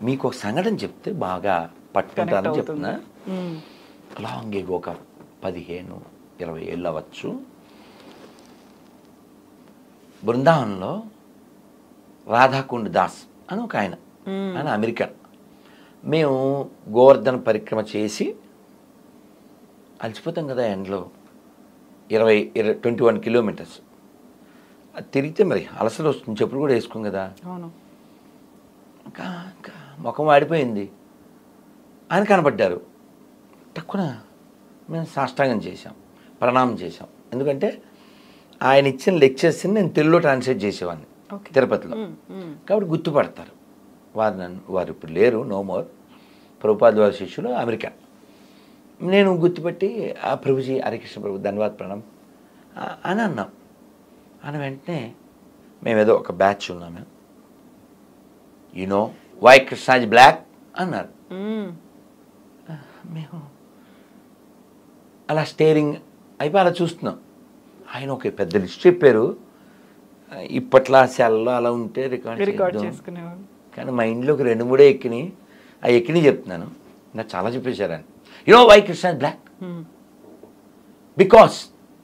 మీకు ఒక సంఘటన చెప్తే బాగా పట్టుకుంటారని చెప్తున్నా. లాంగ్ ఎగో ఒక 15-20 ఏళ్ళు అవ్వచ్చు. బృందావనంలో రాధాకుండ్ దాస్ అని ఒక ఆయన అమెరికన్. మేము గోవర్ధన పరిక్రమ చేసి అలసిపోతాం కదా ఎండలో, 21 కిలోమీటర్స్. అది తిరిగితే మరి అలసలు వస్తుంది, చెప్పులు కూడా వేసుకోం కదా. ఇంకా ముఖం వాడిపోయింది. ఆయన కనపడ్డారు. తక్కువ మేము సాష్టాంగం చేశాం, ప్రణామం చేశాం. ఎందుకంటే ఆయన ఇచ్చిన లెక్చర్స్ని నేను తెలుగులో ట్రాన్స్లేట్ చేసేవాడిని తిరుపతిలో, కాబట్టి గుర్తుపడతారు. వారు ఇప్పుడు లేరు, నో మోర్. ప్రభుపాద వారి శిష్యులు అమెరికా. నేను గుర్తుపెట్టి ఆ ప్రభుజీ, హరికృష్ణ ప్రభు, ధన్యవాద్ ప్రణాం అని అన్నాం. అని వెంటనే మేమేదో ఒక బ్యాచ్ ఉన్నాము. You know why Krishna is black అన్నారు. మేము అలా స్టేరింగ్ అయిపోయి అలా చూస్తున్నాం. ఆయన ఒక పెద్ద లిస్ట్ చెప్పారు. ఇప్పట్లో సెల్లో అలా ఉంటే రికార్డ్ చేసుకునేవాడు. కానీ మా ఇంట్లోకి 2-3 ఎక్కినాయి. ఆ ఎక్కినాయి చెప్తున్నాను. నాకు చాలా చెప్పేశారు ఆయన. You know why Krishna is black? Because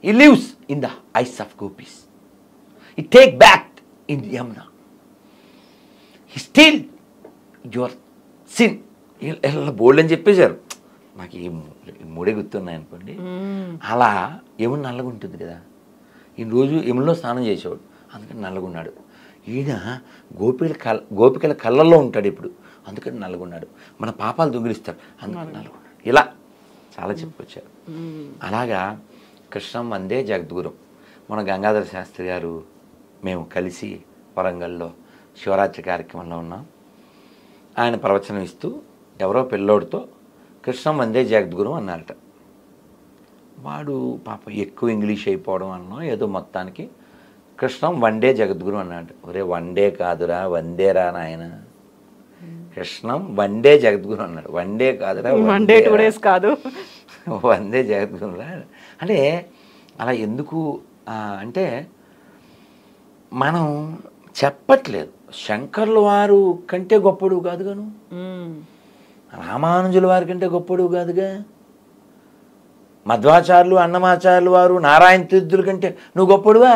he lives in the eyes of gopis. He take back in the Yamuna. He steal your sin. ఇలా బోల్డ్ అని చెప్పేశారు. నాకు ఈ 3 గుర్తున్నాయి అనుకోండి. అలా యమున నల్లగా ఉంటుంది కదా. ఈ రోజు యమునలో స్నానం చేసేవాడు, అందుకని నల్లగున్నాడు. ఈయన గోపికల కళ్ళల్లో ఉంటాడు ఇప్పుడు, అందుకని నల్లగున్నాడు. మన పాపాలు దొంగిలిస్తాడు, అందుకని నల్లగున్నాడు. ఇలా చాలా చెప్పుకొచ్చారు. అలాగా కృష్ణం వందే జగద్గురు. మన గంగాధర శాస్త్రి గారు మేము కలిసి వరంగల్లో శివరాత్రి కార్యక్రమంలో ఉన్నాం. ఆయన ప్రవచనం ఇస్తూ ఎవరో పిల్లోడితో కృష్ణం వందే జగద్గురు అన్నారట. వాడు పాప ఎక్కువ ఇంగ్లీష్ అయిపోవడం అన్నా ఏదో మొత్తానికి కృష్ణం వన్డే జగద్గురు అన్నాడు. ఒరే వన్డే కాదురా, వందేరా నాయన. కృష్ణం వన్డే జగద్గురు అన్నాడు. వన్డే కాదురా, వన్డే 2 days కాదు, వందే జగద్గురురా. అంటే అలా ఎందుకు అంటే మనం చెప్పట్లేదు. శంకర్ల వారు కంటే గొప్పడు కాదుగాను, రామానుజుల వారి కంటే గొప్పడు కాదుగా, మధ్వాచార్యులు అన్నమాచార్యులు వారు నారాయణ తీర్థుల కంటే నువ్వు గొప్పడువా?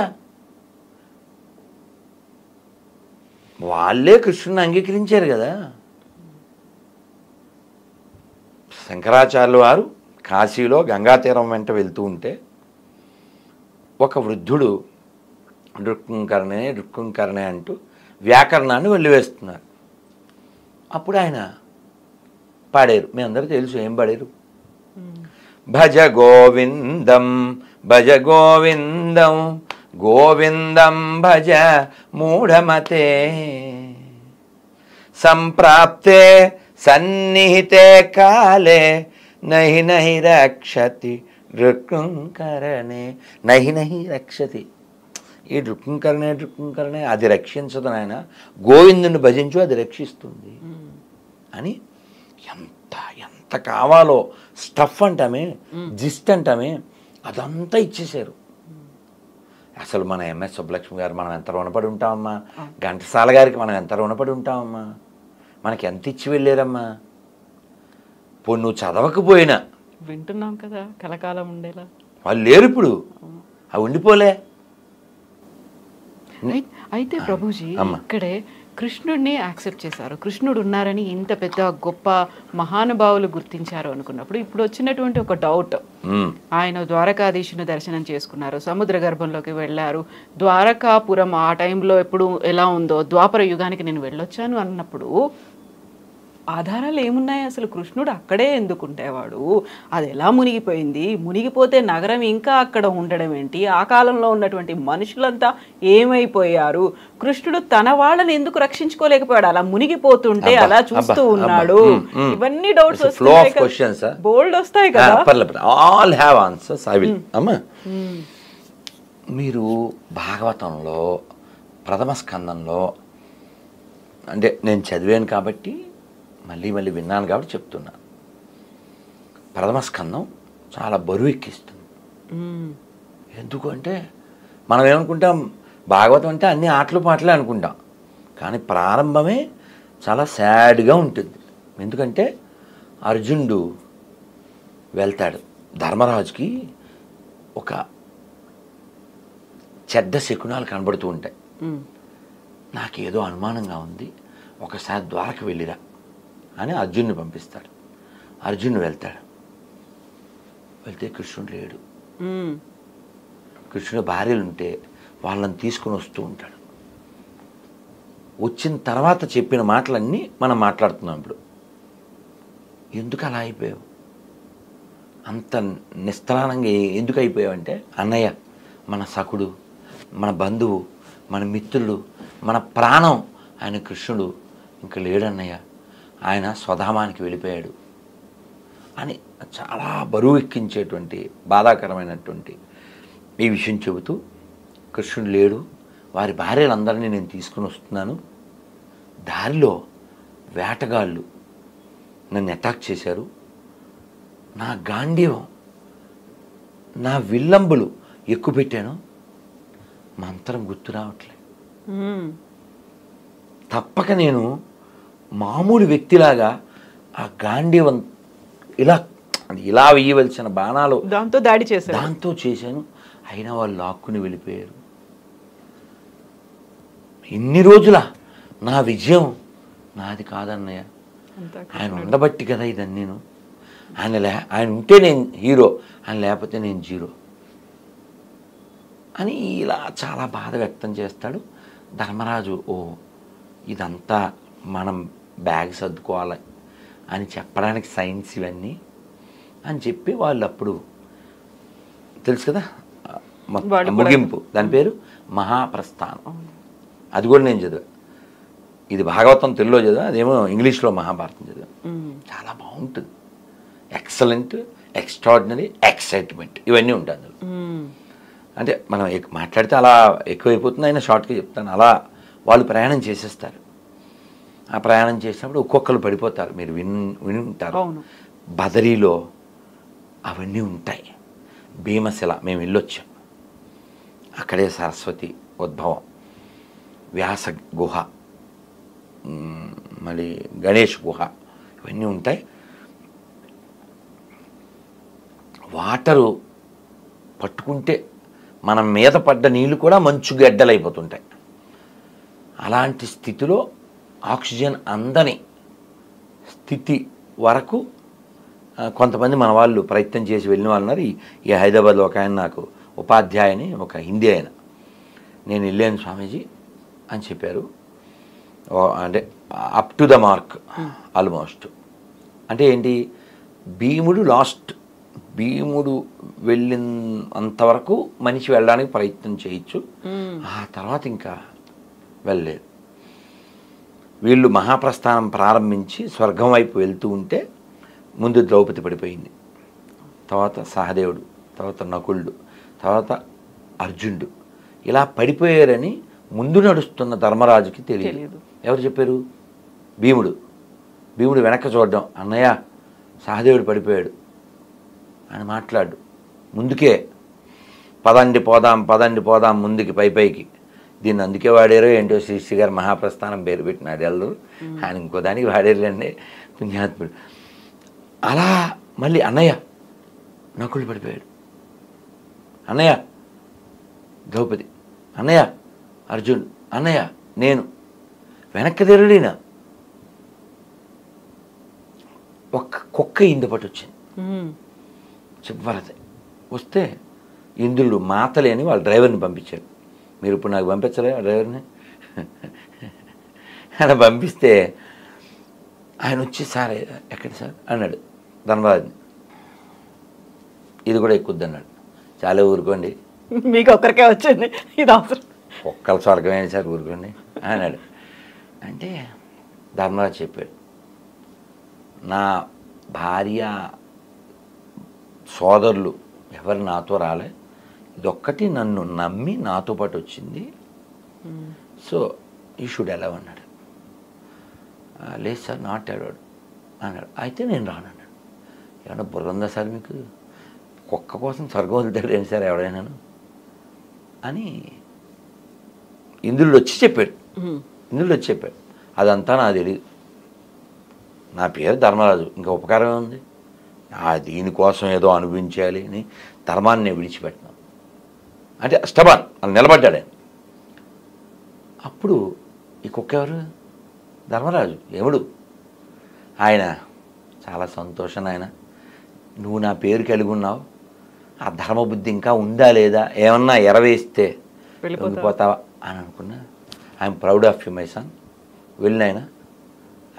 వాళ్ళే కృష్ణుని అంగీకరించారు కదా. శంకరాచార్యుల వారు కాశీలో గంగాతీరం వెంట వెళ్తూ ఉంటే ఒక వృద్ధుడు రుక్కుంకరణే అంటూ వ్యాకరణాన్ని వెళ్ళివేస్తున్నారు. అప్పుడు ఆయన పాడారు. మీ అందరికీ తెలుసు ఏం పాడారు. భజ గోవిందం భజ గోవిందం గోవిందం భజ మూఢమతే సంప్రాప్తే సన్నిహితే కాలే నహి నహి రక్షతి రుక్కుంకరణే. నహి నహి రక్షతి. ఈ రుక్కుంకరణే అది రక్షించదు నాయన, గోవిందుని భజించు అది రక్షిస్తుంది అని ఎంత కావాలో స్టఫ్ అంటామే, జిస్ట్ అంటామే, అదంతా ఇచ్చేశారు. అసలు మన ఎంఎస్ సుబ్బలక్ష్మి గారు మనం ఎంత రుణపడి ఉంటామమ్మా, ఘంటసాల గారికి మనం ఎంత రుణపడి ఉంటామమ్మా, మనకి ఎంత ఇచ్చి వెళ్ళారమ్మా. ఇప్పుడు నువ్వు చదవకపోయినా వింటున్నాం కదా, కలకాలం ఉండేలా. వాళ్ళు లేరు ఇప్పుడు, అవి ఉండిపోలే. అయితే ప్రభుజీ ఇక్కడే కృష్ణుడిని యాక్సెప్ట్ చేశారు, కృష్ణుడు ఉన్నారని ఇంత పెద్ద గొప్ప మహానుభావులు గుర్తించారు అనుకున్నప్పుడు ఇప్పుడు వచ్చినటువంటి ఒక డౌట్, ఆయన ద్వారకాధీశుని దర్శనం చేసుకున్నారు, సముద్ర గర్భంలోకి వెళ్ళారు, ద్వారకాపురం ఆ టైంలో ఎప్పుడు ఎలా ఉందో ద్వాపర యుగానికి నేను వెళ్ళొచ్చాను అన్నప్పుడు ఆధారాలు ఏమున్నాయి? అసలు కృష్ణుడు అక్కడే ఎందుకుంటేవాడు? అది ఎలా మునిగిపోయింది? మునిగిపోతే నగరం ఇంకా అక్కడ ఉండడం ఏంటి? ఆ కాలంలో ఉన్నటువంటి మనుషులంతా ఏమైపోయారు? కృష్ణుడు తన వాళ్ళని ఎందుకు రక్షించుకోలేకపోయాడు? అలా మునిగిపోతుంటే అలా చూస్తూ ఉన్నాడు. ఇవన్నీ డౌట్స్ వస్తాయి, బోల్డ్ వస్తాయి కదా. All have answers. I will. అమ్మా, మీరు భాగవతంలో ప్రథమ స్కందంలో, అంటే నేను చదివాను కాబట్టి మళ్ళీ విన్నాను కాబట్టి చెప్తున్నాను. ప్రథమ స్కందం చాలా బరువు ఎక్కిస్తుంది. ఎందుకు అంటే మనం ఏమనుకుంటాం, భాగవతం అంటే అన్ని ఆటలు పాటలే అనుకుంటాం, కానీ ప్రారంభమే చాలా సాడ్గా ఉంటుంది. ఎందుకంటే అర్జునుడు వెళ్తాడు, ధర్మరాజుకి ఒక చెడ్డ శకునాలు కనబడుతూ ఉంటాయి. నాకేదో అనుమానంగా ఉంది, ఒకసారి ద్వారక వెళ్ళిరా అని అర్జున్ని పంపిస్తాడు. అర్జునుడు వెళ్తాడు. వెళ్తే కృష్ణుడు లేడు. కృష్ణుడు భార్యలు ఉంటే వాళ్ళని తీసుకుని వస్తూ ఉంటాడు. వచ్చిన తర్వాత చెప్పిన మాటలన్నీ మనం మాట్లాడుతున్నాం ఇప్పుడు. ఎందుకు అలా అయిపోయావు, అంత నిస్త్రాణంగా ఎందుకు అయిపోయావంటే, అన్నయ్య మన సఖుడు, మన బంధువు, మన మిత్రుడు, మన ప్రాణం ఆయన కృష్ణుడు ఇంకా లేడన్నయ్య, ఆయన స్వధామానికి వెళ్ళిపోయాడు అని చాలా బరువు ఎక్కించేటువంటి బాధాకరమైనటువంటి ఈ విషయం చెబుతూ, కృష్ణుడు లేడు, వారి భార్యలందరినీ నేను తీసుకుని వస్తున్నాను, దారిలో వేటగాళ్ళు నన్ను అటాక్ చేశారు, నా గాంధీవం నా విల్లంబులు ఎక్కుపెట్టాను, మంత్రం గుర్తు రావట్లే, తప్పక నేను మామూలు వ్యక్తిలాగా ఆ గాంధీవం ఇలా వేయవలసిన బాణాలు దాంతో దాడి చేశాను, దాంతో చేశాను, అయినా వాళ్ళు లాక్కుని వెళ్ళిపోయారు. ఇన్ని రోజుల నా విజయం నాది కాదన్నయ్య, ఆయన ఉండబట్టి కదా ఇదని, నేను ఆయన ఉంటే నేను హీరో, ఆయన లేకపోతే నేను జీరో అని ఇలా చాలా బాధ వ్యక్తం చేస్తాడు. ధర్మరాజు ఇదంతా మనం బ్యాగ్ సర్దుకోవాలి అని చెప్పడానికి సైన్స్ ఇవన్నీ అని చెప్పి వాళ్ళు అప్పుడు తెలుసు కదా ముగింపు, దాని పేరు మహాప్రస్థానం. అది కూడా నేను చదివా. ఇది భాగవతం తెలుగులో చదివా, అదేమో ఇంగ్లీష్లో మహాభారతం చదివా. చాలా బాగుంటుంది. ఎక్సలెంట్, ఎక్స్ట్రాడినరీ, ఎక్సైట్మెంట్ ఇవన్నీ ఉంటాయి అందులో. అంటే మనం మాట్లాడితే అలా ఎక్కువైపోతుంది, అయినా షార్ట్గా చెప్తాను. అలా వాళ్ళు ప్రయాణం చేసేస్తారు. ఆ ప్రయాణం చేసినప్పుడు ఒక్కొక్కరు పడిపోతారు, మీరు విని ఉంటారు. బదరీలో అవన్నీ ఉంటాయి. భీమశిల మేము వెళ్ళొచ్చాం, అక్కడే సరస్వతి ఉద్భవం, వ్యాస గుహ, మళ్ళీ గణేష్ గుహ, ఇవన్నీ ఉంటాయి. వాటరు పట్టుకుంటే మన మీద పడ్డ నీళ్ళు కూడా మంచు గడ్డలైపోతుంటాయి. అలాంటి స్థితిలో ఆక్సిజన్ అందని స్థితి వరకు కొంతమంది మన వాళ్ళు ప్రయత్నం చేసి వెళ్ళిన వాళ్ళు ఉన్నారు. ఈ హైదరాబాద్లో ఒక ఆయన నాకు ఉపాధ్యాయుని, ఒక హిందీ ఆయన, నేను వెళ్ళాను స్వామీజీ అని చెప్పారు. అంటే up to the mark almost. అంటే ఏంటి, భీముడు వెళ్ళినంతవరకు మనిషి వెళ్ళడానికి ప్రయత్నం చేయొచ్చు, ఆ తర్వాత ఇంకా వెళ్ళలేదు. వీళ్ళు మహాప్రస్థానం ప్రారంభించి స్వర్గం వైపు వెళ్తూ ఉంటే ముందు ద్రౌపది పడిపోయింది, తర్వాత సహదేవుడు, తర్వాత నకులుడు, తర్వాత అర్జునుడు ఇలా పడిపోయారని ముందు నడుస్తున్న ధర్మరాజుకి తెలియదు. ఎవరు చెప్పారు? భీముడు వెనక్కి చూడడం, అన్నయ్య సహదేవుడు పడిపోయాడు అని మాట్లాడు, ముందుకే పదండి పోదాం ముందుకి పైకి. దీన్ని అందుకే వాడారో ఏంటో శ్రీ గారు మహాప్రస్థానం పేరు పెట్టినాడు ఎల్లరు, ఆయన ఇంకో దానికి వాడేరులేండి పుణ్యాత్ముడు. అలా మళ్ళీ అన్నయ్య నకులు పడిపోయాడు, అన్నయ్య ద్రౌపది, అన్నయ్య అర్జున్, అన్నయ్య నేను, వెనక్కి తిరగడినా ఒక్క కుక్క ఇందు పట్టు వచ్చింది చివరిది. వస్తే ఇంద్రుడు మాతలేని వాళ్ళ డ్రైవర్ని పంపించాడు. మీరు ఇప్పుడు నాకు పంపించలే ఆ డ్రైవర్ని అలా పంపిస్తే ఆయన వచ్చి, సార్ ఎక్కడ సార్ అన్నాడు ధర్మరాజుని. ఇది కూడా ఎక్కుద్ది అన్నాడు. చాలా ఊరుకోండి, మీకు ఒక్కరికే వచ్చింది ఇది అవసరం, ఒక్కరు స్వర్గమైన సార్ ఊరుకోండి అన్నాడు. అంటే ధర్మరాజు చెప్పాడు, నా భార్య సోదరులు ఎవరు నాతో రాలే, ఇదొక్కటి నన్ను నమ్మి నాతో పాటు వచ్చింది, సో యూ షుడ్ అలౌ అన్నాడు. లేదు సార్ నాట్ అలౌడ్ అన్నాడు. అయితే నేను రానన్నాడు. ఏమన్నా బుర్ర ఉందా సార్ మీకు, కుక్క కోసం స్వర్గం వదులుతాడు ఏంటి సార్ ఎవడైనాను అని ఇంద్రుడు వచ్చి చెప్పాడు. అదంతా నాకు తెలియదు, నా పేరు ధర్మరాజు, ఇంకా ఉపకారం ఉంది, దీనికోసం ఏదో అనుభవించాలి అని ధర్మాన్ని నేను విడిచిపెట్టినాను అంటే స్టబాన్ అని నిలబడ్డాడు ఆయన. అప్పుడు ఈ కుక్క ఎవరు? ధర్మరాజు, యముడు. ఆయన చాలా సంతోషం, ఆయన నువ్వు నా పేరు కలిగి ఉన్నావు, ఆ ధర్మబుద్ధి ఇంకా ఉందా లేదా, ఏమన్నా ఎరవేస్తే వెళ్ళిపోతావా అని అనుకున్నా. I'm proud of you my son, వెళ్ళినాయన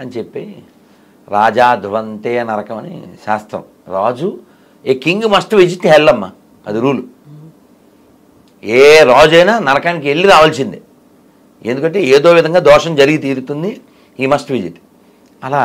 అని చెప్పి రాజా ధ్రువంతే నరకం అని శాస్త్రం. రాజు, a king must visit hell అమ్మ, అది రూలు. ఏ రాజు అయినా నరకానికి వెళ్ళి రావాల్సిందే, ఎందుకంటే ఏదో విధంగా దోషం జరిగి తీరుతుంది, ఈ మస్ట్ విజిట్. అలా